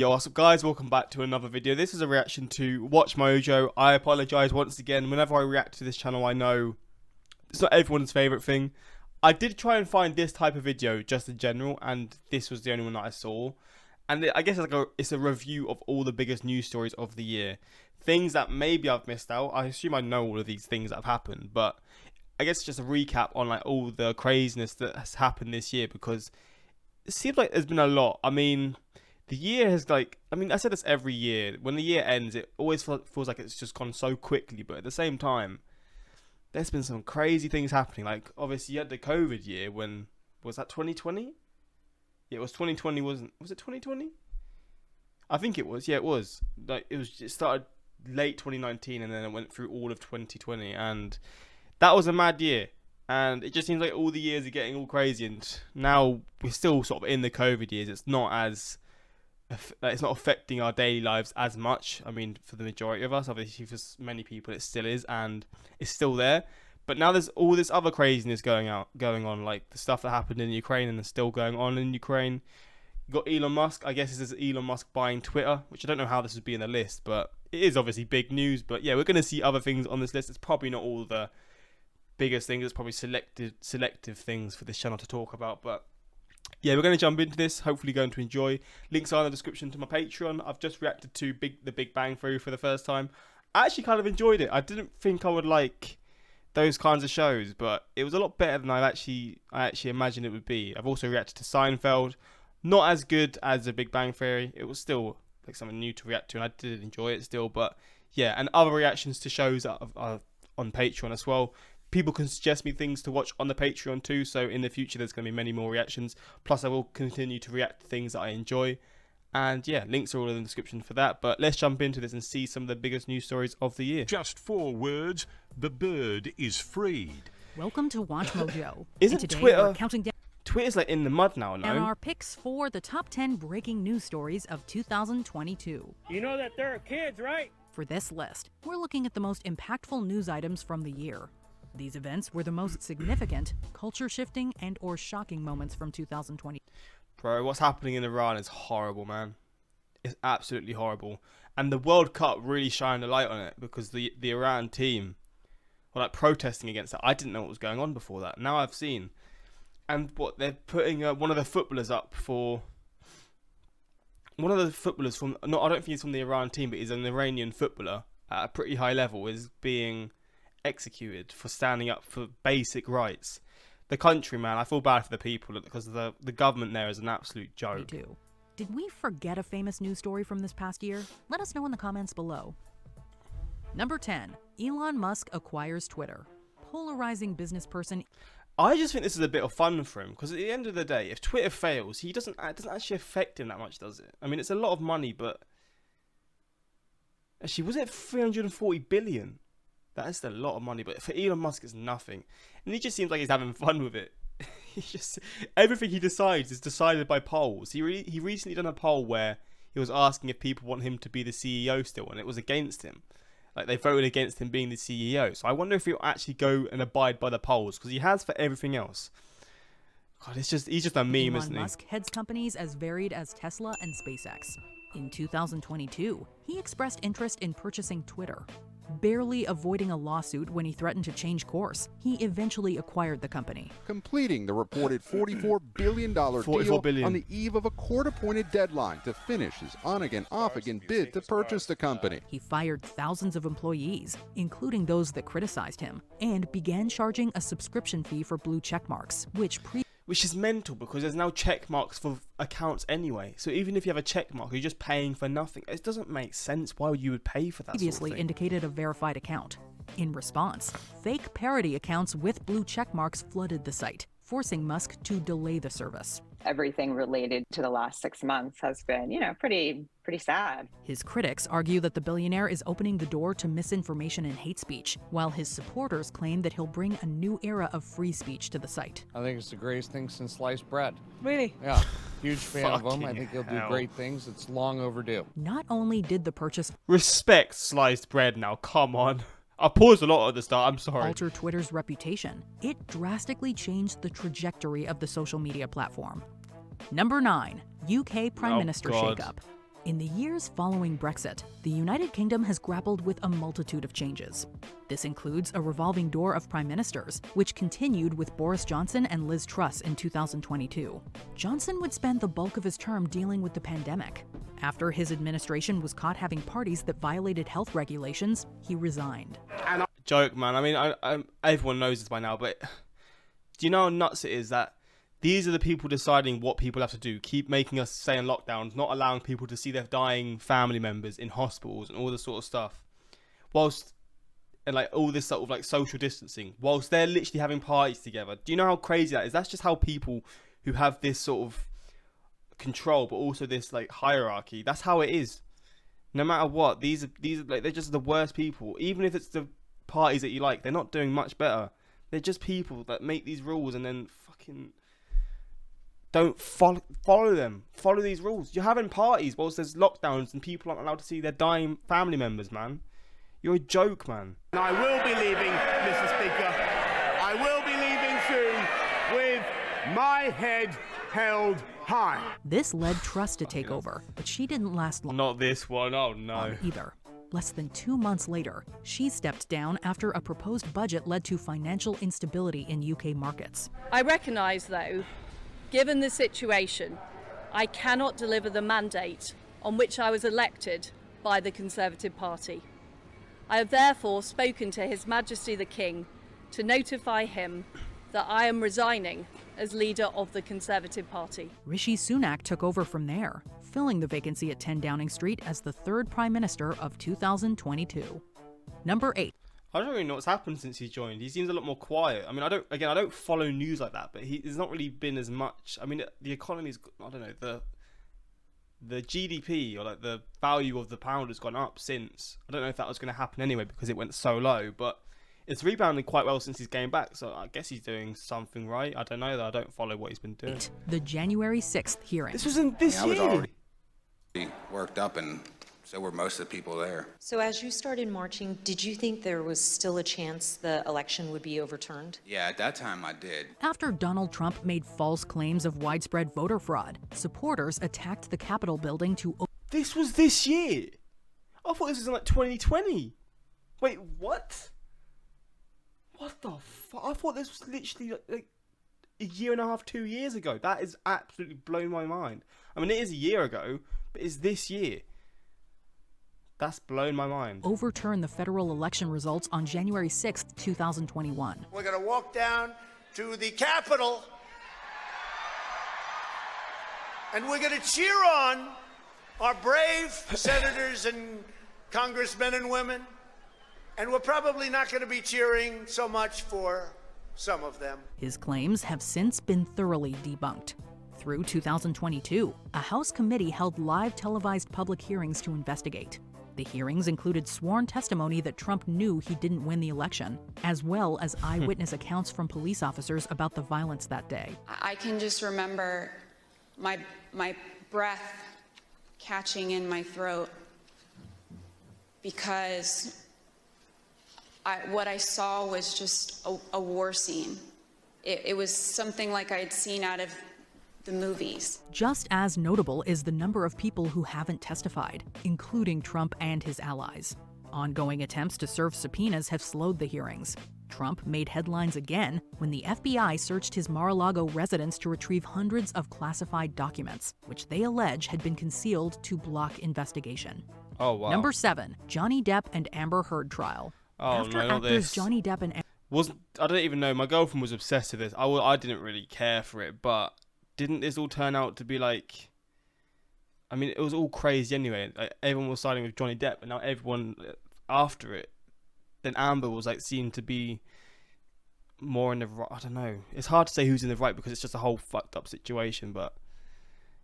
Yo, what's up guys, welcome back to another video. This is a reaction to Watch Mojo. I apologise once again, whenever I react to this channel I know it's not everyone's favourite thing. I did try and find this type of video just in general, and this was the only one that I saw. And I guess it's a review of all the biggest news stories of the year. Things that maybe I've missed out. I assume I know all of these things that have happened, but I guess it's just a recap on like all the craziness that has happened this year, because it seems like there's been a lot. I mean, the year has I said this every year. When the year ends, it always feels like it's just gone so quickly. But at the same time, there's been some crazy things happening. Like, obviously, you had the COVID year when... Was that 2020? Yeah, it was 2020, wasn't... Was it 2020? I think it was. Yeah, it was. It started late 2019 and then it went through all of 2020. And that was a mad year. And it just seems like all the years are getting all crazy. And now we're still sort of in the COVID years. It's not as... it's not affecting our daily lives as much. I mean, for the majority of us, obviously for many people it still is, and it's still there. But now there's all this other craziness going on, like the stuff that happened in Ukraine and is still going on in Ukraine. You got Elon Musk. I guess this is Elon Musk buying Twitter, which I don't know how this would be in the list, but it is obviously big news. But yeah, we're going to see other things on this list. It's probably not all the biggest things. It's probably selective things for this channel to talk about, but yeah, we're going to jump into this. Hopefully going to enjoy. Links are in the description to my Patreon. I've just reacted to the Big Bang Theory for the first time. I actually kind of enjoyed it. I didn't think I would like those kinds of shows, but it was a lot better than I actually imagined it would be. I've also reacted to Seinfeld. Not as good as the Big Bang Theory. It was still like something new to react to, and I did enjoy it still. But yeah, and other reactions to shows that are on Patreon as well. People can suggest me things to watch on the Patreon too, so in the future there's going to be many more reactions. Plus I will continue to react to things that I enjoy. And yeah, links are all in the description for that. But let's jump into this and see some of the biggest news stories of the year. Just 4 words, the bird is freed. Welcome to Watch Mojo. Isn't today Twitter... we're counting down Twitter's like in the mud now, no? and our picks for the top 10 breaking news stories of 2022. You know that there are kids, right? For this list, we're looking at the most impactful news items from the year. These events were the most significant, culture-shifting, and/or shocking moments from 2020. Bro, what's happening in Iran is horrible, man. It's absolutely horrible. And the World Cup really shined a light on it, because the Iran team were like protesting against it. I didn't know what was going on before that. Now I've seen. And what they're putting one of the footballers up for... One of the footballers from... No, I don't think he's from the Iran team, but he's an Iranian footballer at a pretty high level, is being executed for standing up for basic rights. The country, man, I feel bad for the people because the government there is an absolute joke. Me too. Did we forget a famous news story from this past year? Let us know in the comments below. Number 10. Elon Musk acquires Twitter. Polarizing business person. I just think this is a bit of fun for him, because at the end of the day, if Twitter fails, it doesn't actually affect him that much, does it? I mean, it's a lot of money, but actually, was it 340 billion? That is a lot of money, but for Elon Musk, it's nothing. And he just seems like he's having fun with it. Everything he decides is decided by polls. He recently done a poll where he was asking if people want him to be the CEO still, and it was against him. Like, they voted against him being the CEO. So I wonder if he'll actually go and abide by the polls, because he has for everything else. God, he's just a meme, isn't he? Elon Musk heads companies as varied as Tesla and SpaceX. In 2022, he expressed interest in purchasing Twitter. Barely avoiding a lawsuit when he threatened to change course, he eventually acquired the company, completing the reported $44 billion deal on the eve of a court-appointed deadline to finish his on-again, off-again bid to purchase the company. He fired thousands of employees, including those that criticized him, and began charging a subscription fee for blue checkmarks, which is mental, because there's now check marks for accounts anyway. So even if you have a check mark, you're just paying for nothing. It doesn't make sense why you would pay for that previously sort of thing. Indicated a verified account. In response, fake parody accounts with blue check marks flooded the site, forcing Musk to delay the service. Everything related to the last 6 months has been, pretty sad. His critics argue that the billionaire is opening the door to misinformation and hate speech, while his supporters claim that he'll bring a new era of free speech to the site. I think it's the greatest thing since sliced bread. Really? Yeah, huge fan of him. I Fucking think he'll do hell. great things. It's long overdue. Not only did the purchase Respect sliced bread now, come on. I paused a lot at the start, I'm sorry. alter Twitter's reputation, it drastically changed the trajectory of the social media platform. Number 9. UK Prime Minister God. shakeup. In the years following Brexit, the United Kingdom has grappled with a multitude of changes. This includes a revolving door of prime ministers, which continued with Boris Johnson and Liz Truss in 2022. Johnson would spend the bulk of his term dealing with the pandemic. After his administration was caught having parties that violated health regulations, he resigned. Joke, man. I mean, everyone knows this by now, but do you know how nuts it is that these are the people deciding what people have to do, keep making us stay in lockdowns, not allowing people to see their dying family members in hospitals and all this sort of stuff, and like all this sort of like social distancing, whilst they're literally having parties together. Do you know how crazy that is? That's just how people who have this sort of control, but also this like hierarchy, that's how it is. No matter what, these are like, they're just the worst people. Even if it's the parties that you like, they're not doing much better. They're just people that make these rules and then fucking don't follow them. Follow these rules. You're having parties whilst there's lockdowns and people aren't allowed to see their dying family members, man. You're a joke, man. And I will be leaving, Mr. Speaker. I will be leaving soon with my head held high. This led Truss to take over, but she didn't last long. Not this one, oh no. Either. Less than 2 months later, she stepped down after a proposed budget led to financial instability in UK markets. I recognise, though, given the situation, I cannot deliver the mandate on which I was elected by the Conservative Party. I have therefore spoken to His Majesty the King to notify him that I am resigning as leader of the Conservative Party. Rishi Sunak took over from there, filling the vacancy at 10 Downing Street as the third Prime Minister of 2022. Number 8. I don't really know what's happened since he's joined. He seems a lot more quiet. I mean, I don't follow news like that, but there's not really been as much. I mean, the economy's, I don't know, the GDP or like the value of the pound has gone up since. I don't know if that was going to happen anyway because it went so low, but it's rebounded quite well since he's came back, so I guess he's doing something right. I don't know, though. I don't follow what he's been doing. The January 6th hearing. This was in this year. I was already worked up, and so were most of the people there. So as you started marching, did you think there was still a chance the election would be overturned? Yeah, at that time I did. After Donald Trump made false claims of widespread voter fraud, supporters attacked the Capitol building to... This was this year? I thought this was in like 2020. Wait, what? What the fuck? I thought this was literally like a year and a half, 2 years ago. That is absolutely blown my mind. I mean, it is a year ago, but it's this year. That's blown my mind. Overturn the federal election results on January 6th, 2021. We're going to walk down to the Capitol and we're going to cheer on our brave senators and congressmen and women. And we're probably not going to be cheering so much for some of them. His claims have since been thoroughly debunked. Through 2022, a House committee held live televised public hearings to investigate. The hearings included sworn testimony that Trump knew he didn't win the election, as well as eyewitness accounts from police officers about the violence that day. I can just remember my breath catching in my throat because what I saw was just a war scene. It was something like I had seen out of the movies. Just as notable is the number of people who haven't testified, including Trump and his allies. Ongoing attempts to serve subpoenas have slowed the hearings. Trump made headlines again when the FBI searched his Mar-a-Lago residence to retrieve hundreds of classified documents, which they allege had been concealed to block investigation. Oh, wow. Number 7, Johnny Depp and Amber Heard trial. Oh, After no, not actors this. Johnny Depp and I don't even know. My girlfriend was obsessed with this. I didn't really care for it, but didn't this all turn out to be like... I mean, it was all crazy anyway. Like, everyone was siding with Johnny Depp, and now everyone after it, then Amber was like seen to be more in the right. I don't know. It's hard to say who's in the right because it's just a whole fucked up situation, but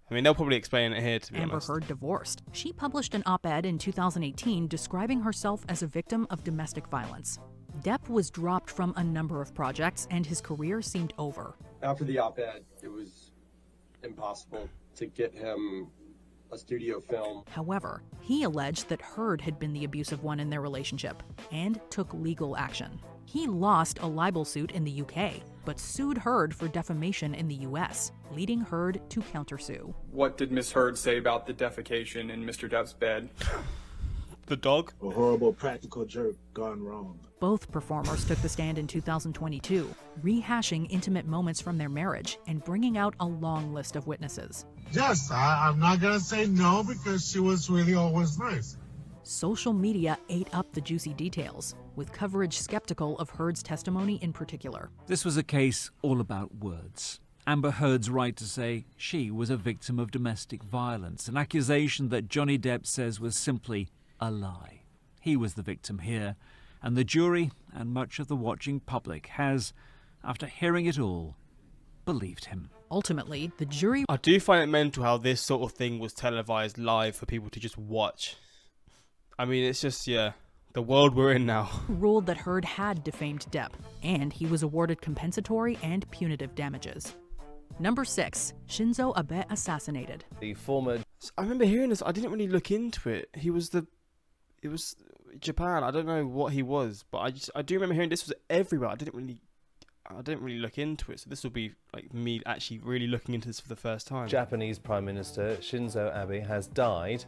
I mean, they'll probably explain it here, to be honest. Amber Heard divorced. She published an op-ed in 2018 describing herself as a victim of domestic violence. Depp was dropped from a number of projects, and his career seemed over. After the op-ed, it was impossible to get him a studio film. However, he alleged that Heard had been the abusive one in their relationship and took legal action. He lost a libel suit in the UK, but sued Heard for defamation in the US, leading Heard to countersue. What did Miss Heard say about the defecation in Mr. Depp's bed? The dog? A horrible practical joke gone wrong. Both performers took the stand in 2022, rehashing intimate moments from their marriage and bringing out a long list of witnesses. Yes, I'm not going to say no because she was really always nice. Social media ate up the juicy details, with coverage skeptical of Heard's testimony in particular. This was a case all about words. Amber Heard's right to say she was a victim of domestic violence, an accusation that Johnny Depp says was simply a lie. He was the victim here, and the jury and much of the watching public has, after hearing it all, believed him. Ultimately, the jury... I do find it mental how this sort of thing was televised live for people to just watch. I mean, it's just, yeah, the world we're in now. Ruled that Heard had defamed Depp, and he was awarded compensatory and punitive damages. Number 6, Shinzo Abe assassinated. The former... I remember hearing this. I didn't really look into it. It was Japan. I don't know what he was, but I do remember hearing this was everywhere. I didn't really look into it. So this will be like me actually really looking into this for the first time. Japanese Prime Minister Shinzo Abe has died.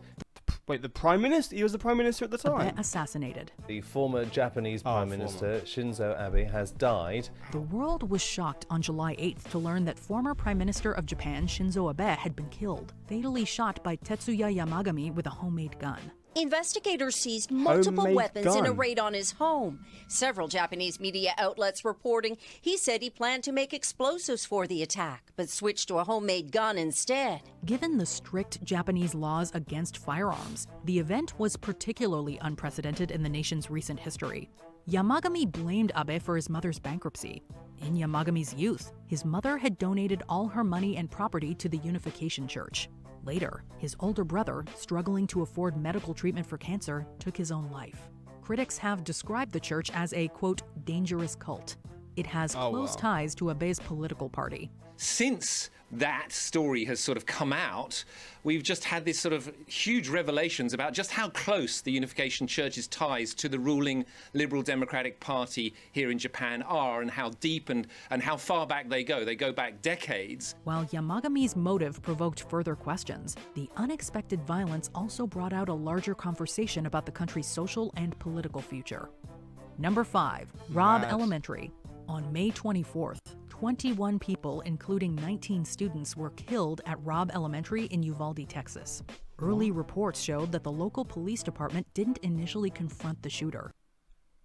Wait, the Prime Minister? He was the Prime Minister at the time? Abe assassinated. The former Japanese Prime Minister Shinzo Abe has died. The world was shocked on July 8th to learn that former Prime Minister of Japan Shinzo Abe had been killed, fatally shot by Tetsuya Yamagami with a homemade gun. Investigators seized multiple weapons in a raid on his home. Several Japanese media outlets reporting he said he planned to make explosives for the attack, but switched to a homemade gun instead. Given the strict Japanese laws against firearms, the event was particularly unprecedented in the nation's recent history. Yamagami blamed Abe for his mother's bankruptcy. In Yamagami's youth, his mother had donated all her money and property to the Unification Church. Later, his older brother, struggling to afford medical treatment for cancer, took his own life. Critics have described the church as a, quote, dangerous cult. It has close ties to Abe's political party. Since that story has sort of come out, we've just had this sort of huge revelations about just how close the Unification Church's ties to the ruling Liberal Democratic Party here in Japan are, and how deep and how far back they go. They go back decades. While Yamagami's motive provoked further questions, the unexpected violence also brought out a larger conversation about the country's social and political future. Number 5, Robb Elementary. On May 24th, 21 people, including 19 students, were killed at Robb Elementary in Uvalde, Texas. Early reports showed that the local police department didn't initially confront the shooter.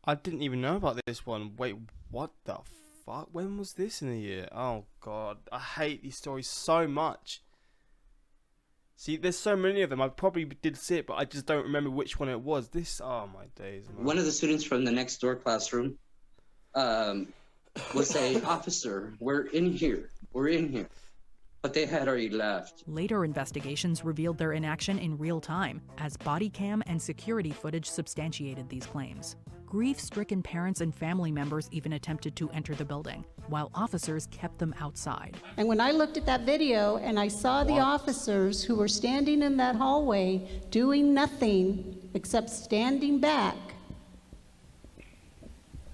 I didn't even know about this one. Wait, what the fuck? When was this in the year? Oh god, I hate these stories so much. See, there's so many of them. I probably did see it, but I just don't remember which one it was. Oh my days, man. One of the students from the next door classroom would say, "Officer, we're in here. We're in here." But they had already left. Later investigations revealed their inaction in real time, as body cam and security footage substantiated these claims. Grief-stricken parents and family members even attempted to enter the building, while officers kept them outside. And when I looked at that video and I saw the officers who were standing in that hallway doing nothing except standing back,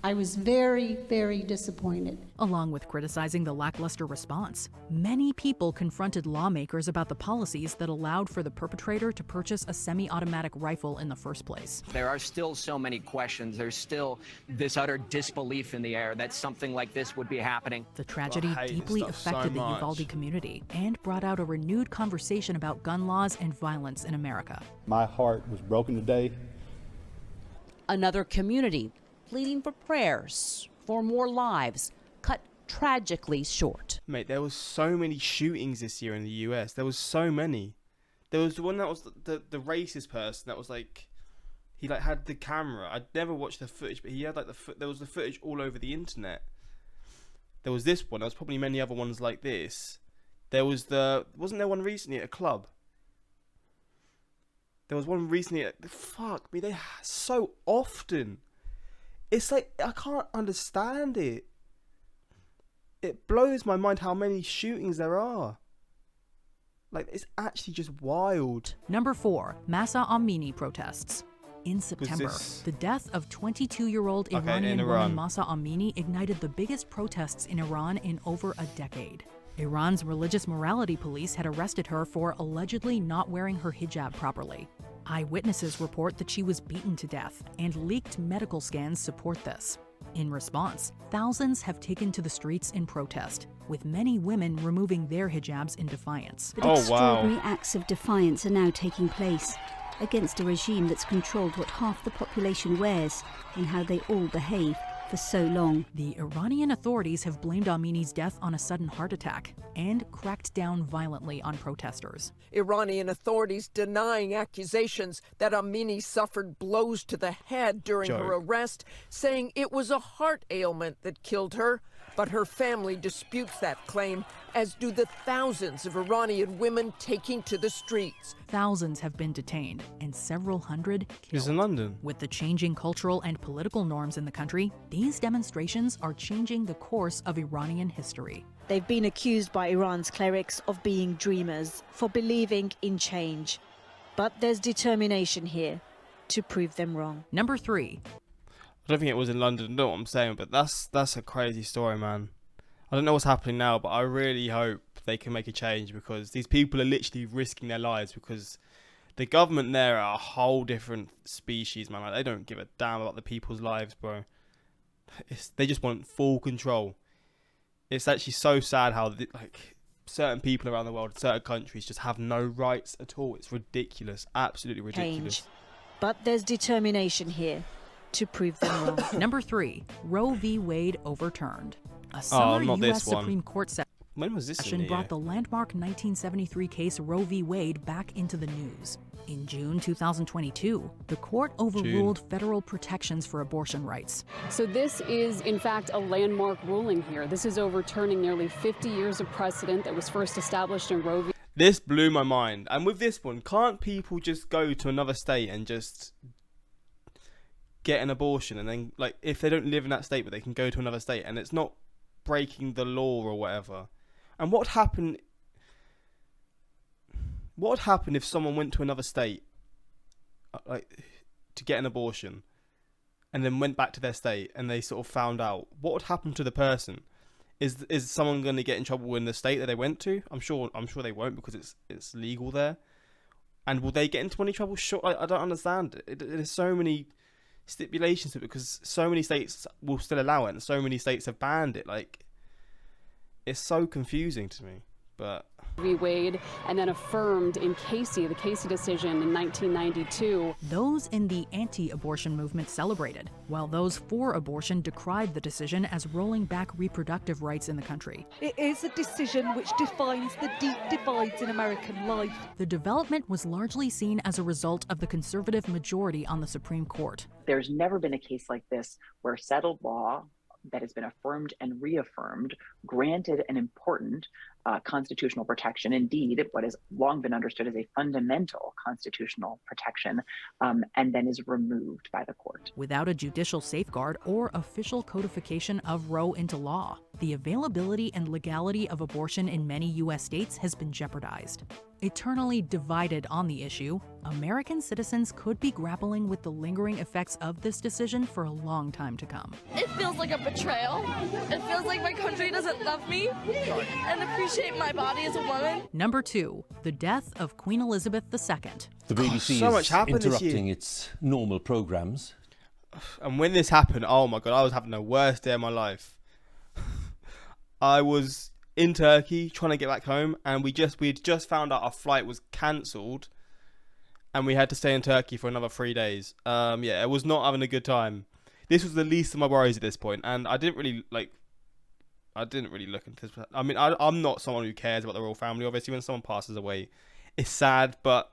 I was very, very disappointed. Along with criticizing the lackluster response, many people confronted lawmakers about the policies that allowed for the perpetrator to purchase a semi-automatic rifle in the first place. There are still so many questions. There's still this utter disbelief in the air that something like this would be happening. The tragedy deeply affected the Uvalde community and brought out a renewed conversation about gun laws and violence in America. My heart was broken today. Another community pleading for prayers, for more lives, cut tragically short. Mate, there was so many shootings this year in the US. There was so many. There was the one that was the racist person that was like, he like had the camera. I'd never watched the footage, but he had like there was the footage all over the internet. There was this one. There was probably many other ones like this. There was wasn't there one recently at a club? There was one recently at, fuck me, they so often. It's like, I can't understand it. It blows my mind how many shootings there are. Like, it's actually just wild. Number 4, Massa Amini protests. In September, this- the death of 22-year-old Okay, in Iranian Iran. woman Mahsa Amini ignited the biggest protests in Iran in over a decade. Iran's religious morality police had arrested her for allegedly not wearing her hijab properly. Eyewitnesses report that she was beaten to death, and leaked medical scans support this. In response, thousands have taken to the streets in protest, with many women removing their hijabs in defiance. But extraordinary acts of defiance are now taking place against a regime that's controlled what half the population wears and how they all behave for so long. The Iranian authorities have blamed Amini's death on a sudden heart attack and cracked down violently on protesters. Iranian authorities denying accusations that Amini suffered blows to the head during her arrest, saying it was a heart ailment that killed her. But her family disputes that claim, as do the thousands of Iranian women taking to the streets. Thousands have been detained and several hundred killed. He's in London. With the changing cultural and political norms in the country, these demonstrations are changing the course of Iranian history. They've been accused by Iran's clerics of being dreamers, for believing in change. But there's determination here to prove them wrong. Number 3. I don't think it was in London, I know what I'm saying, but that's a crazy story, man. I don't know what's happening now, but I really hope they can make a change, because these people are literally risking their lives, because the government there are a whole different species, man. Like, they don't give a damn about the people's lives, bro. They just want full control. It's actually so sad how like certain people around the world, certain countries just have no rights at all. It's ridiculous, absolutely ridiculous. Change. But there's determination here to prove them wrong. Number 3, Roe v. Wade overturned. A summer not U.S. this one. Supreme Court When was this in session the brought year? the landmark 1973 case Roe v. Wade back into the news. In June 2022, the court overruled federal protections for abortion rights. So this is, in fact, a landmark ruling here. This is overturning nearly 50 years of precedent that was first established in Roe v. This blew my mind. And with this one, can't people just go to another state and just get an abortion, and then, like, if they don't live in that state, but they can go to another state, and it's not breaking the law or whatever? And what would happen if someone went to another state, like, to get an abortion, and then went back to their state, and they sort of found out? What would happen to the person? Is someone going to get in trouble in the state that they went to? I'm sure they won't, because it's legal there. And will they get into any trouble? Sure, I don't understand it. There's so many stipulations to it, because so many states will still allow it, and so many states have banned it. Like, it's so confusing to me. But v. Wade, and then affirmed in Casey, the Casey decision in 1992. Those in the anti-abortion movement celebrated, while those for abortion decried the decision as rolling back reproductive rights in the country. It is a decision which defines the deep divides in American life. The development was largely seen as a result of the conservative majority on the Supreme Court. There's never been a case like this where settled law that has been affirmed and reaffirmed, granted an important constitutional protection, indeed what has long been understood as a fundamental constitutional protection, and then is removed by the court. Without a judicial safeguard or official codification of Roe into law, the availability and legality of abortion in many U.S. states has been jeopardized. Eternally divided on the issue, American citizens could be grappling with the lingering effects of this decision for a long time to come. It feels like a betrayal. It feels like my country doesn't love me and appreciate my body as a woman. Number 2, the death of Queen Elizabeth II. The BBC so much happened is this year. interrupting its normal programmes. And when this happened, oh my god, I was having the worst day of my life. I was in Turkey trying to get back home, and we'd just found out our flight was cancelled, and we had to stay in Turkey for another 3 days. Yeah, it was not having a good time. This was the least of my worries at this point, and I didn't really look into this. I mean, I'm not someone who cares about the royal family. Obviously, when someone passes away, it's sad, but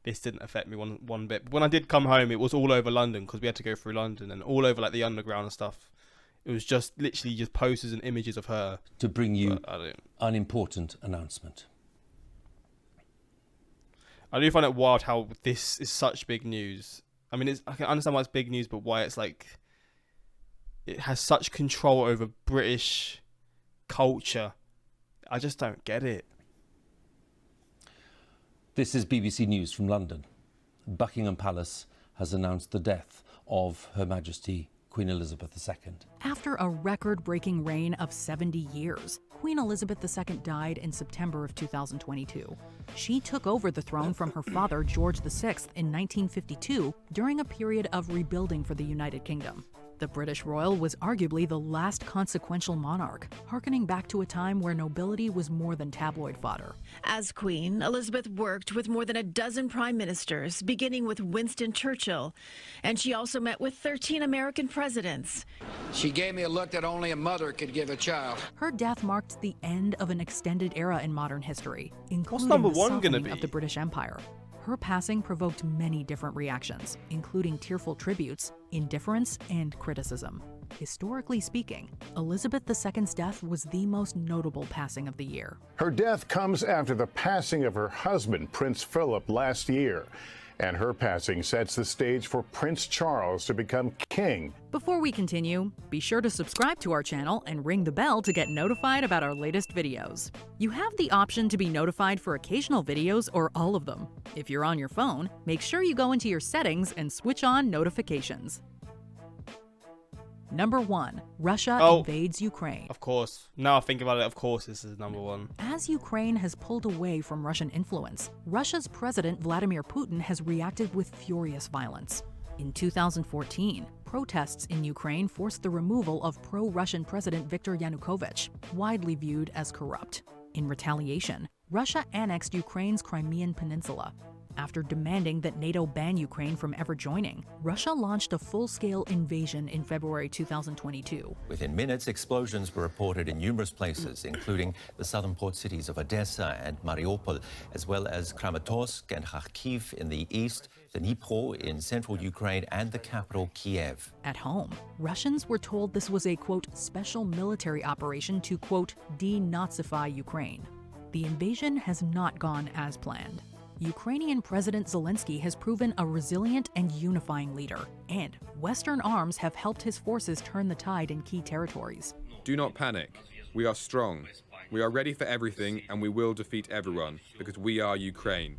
this didn't affect me one bit. But when I did come home, it was all over London, because we had to go through London, and all over like the underground and stuff. It was just literally just posters and images of her. To bring you an important announcement. I do find it wild how this is such big news. I mean, I can understand why it's big news, but why it's like it has such control over British culture. I just don't get it. This is BBC News from London. Buckingham Palace has announced the death of Her Majesty Queen Elizabeth II. After a record-breaking reign of 70 years, Queen Elizabeth II died in September of 2022. She took over the throne from her father, George VI, in 1952 during a period of rebuilding for the United Kingdom. The British royal was arguably the last consequential monarch, harkening back to a time where nobility was more than tabloid fodder. As Queen, Elizabeth worked with more than a dozen prime ministers, beginning with Winston Churchill, and she also met with 13 American presidents. She gave me a look that only a mother could give a child. Her death marked the end of an extended era in modern history, including number the one gonna softening be? of the British Empire. Her passing provoked many different reactions, including tearful tributes, indifference, and criticism. Historically speaking, Elizabeth II's death was the most notable passing of the year. Her death comes after the passing of her husband, Prince Philip, last year. And her passing sets the stage for Prince Charles to become king. Before we continue, be sure to subscribe to our channel and ring the bell to get notified about our latest videos. You have the option to be notified for occasional videos or all of them. If you're on your phone, make sure you go into your settings and switch on notifications. Number 1. Russia invades Ukraine. Of course. Now I think about it, of course this is number 1. As Ukraine has pulled away from Russian influence, Russia's President Vladimir Putin has reacted with furious violence. In 2014, protests in Ukraine forced the removal of pro-Russian President Viktor Yanukovych, widely viewed as corrupt. In retaliation, Russia annexed Ukraine's Crimean Peninsula. After demanding that NATO ban Ukraine from ever joining, Russia launched a full-scale invasion in February 2022. Within minutes, explosions were reported in numerous places, including the southern port cities of Odessa and Mariupol, as well as Kramatorsk and Kharkiv in the east, Dnipro in central Ukraine, and the capital, Kiev. At home, Russians were told this was a, quote, special military operation to, quote, denazify Ukraine. The invasion has not gone as planned. Ukrainian President Zelensky has proven a resilient and unifying leader, and Western arms have helped his forces turn the tide in key territories. Do not panic. We are strong. We are ready for everything, and we will defeat everyone, because we are Ukraine.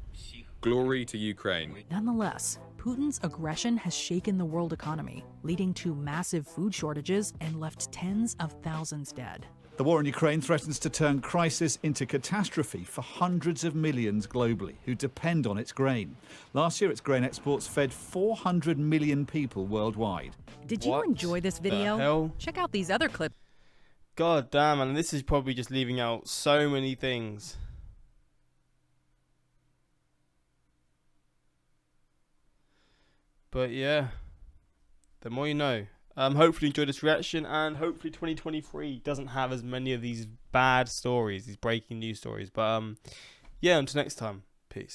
Glory to Ukraine. Nonetheless, Putin's aggression has shaken the world economy, leading to massive food shortages and left tens of thousands dead. The war in Ukraine threatens to turn crisis into catastrophe for hundreds of millions globally who depend on its grain. Last year, its grain exports fed 400 million people worldwide. Did you enjoy this video? Hell? Check out these other clips. God damn, and this is probably just leaving out so many things. But yeah, the more you know. Hopefully you enjoyed this reaction, and hopefully 2023 doesn't have as many of these bad stories, these breaking news stories. But yeah, until next time.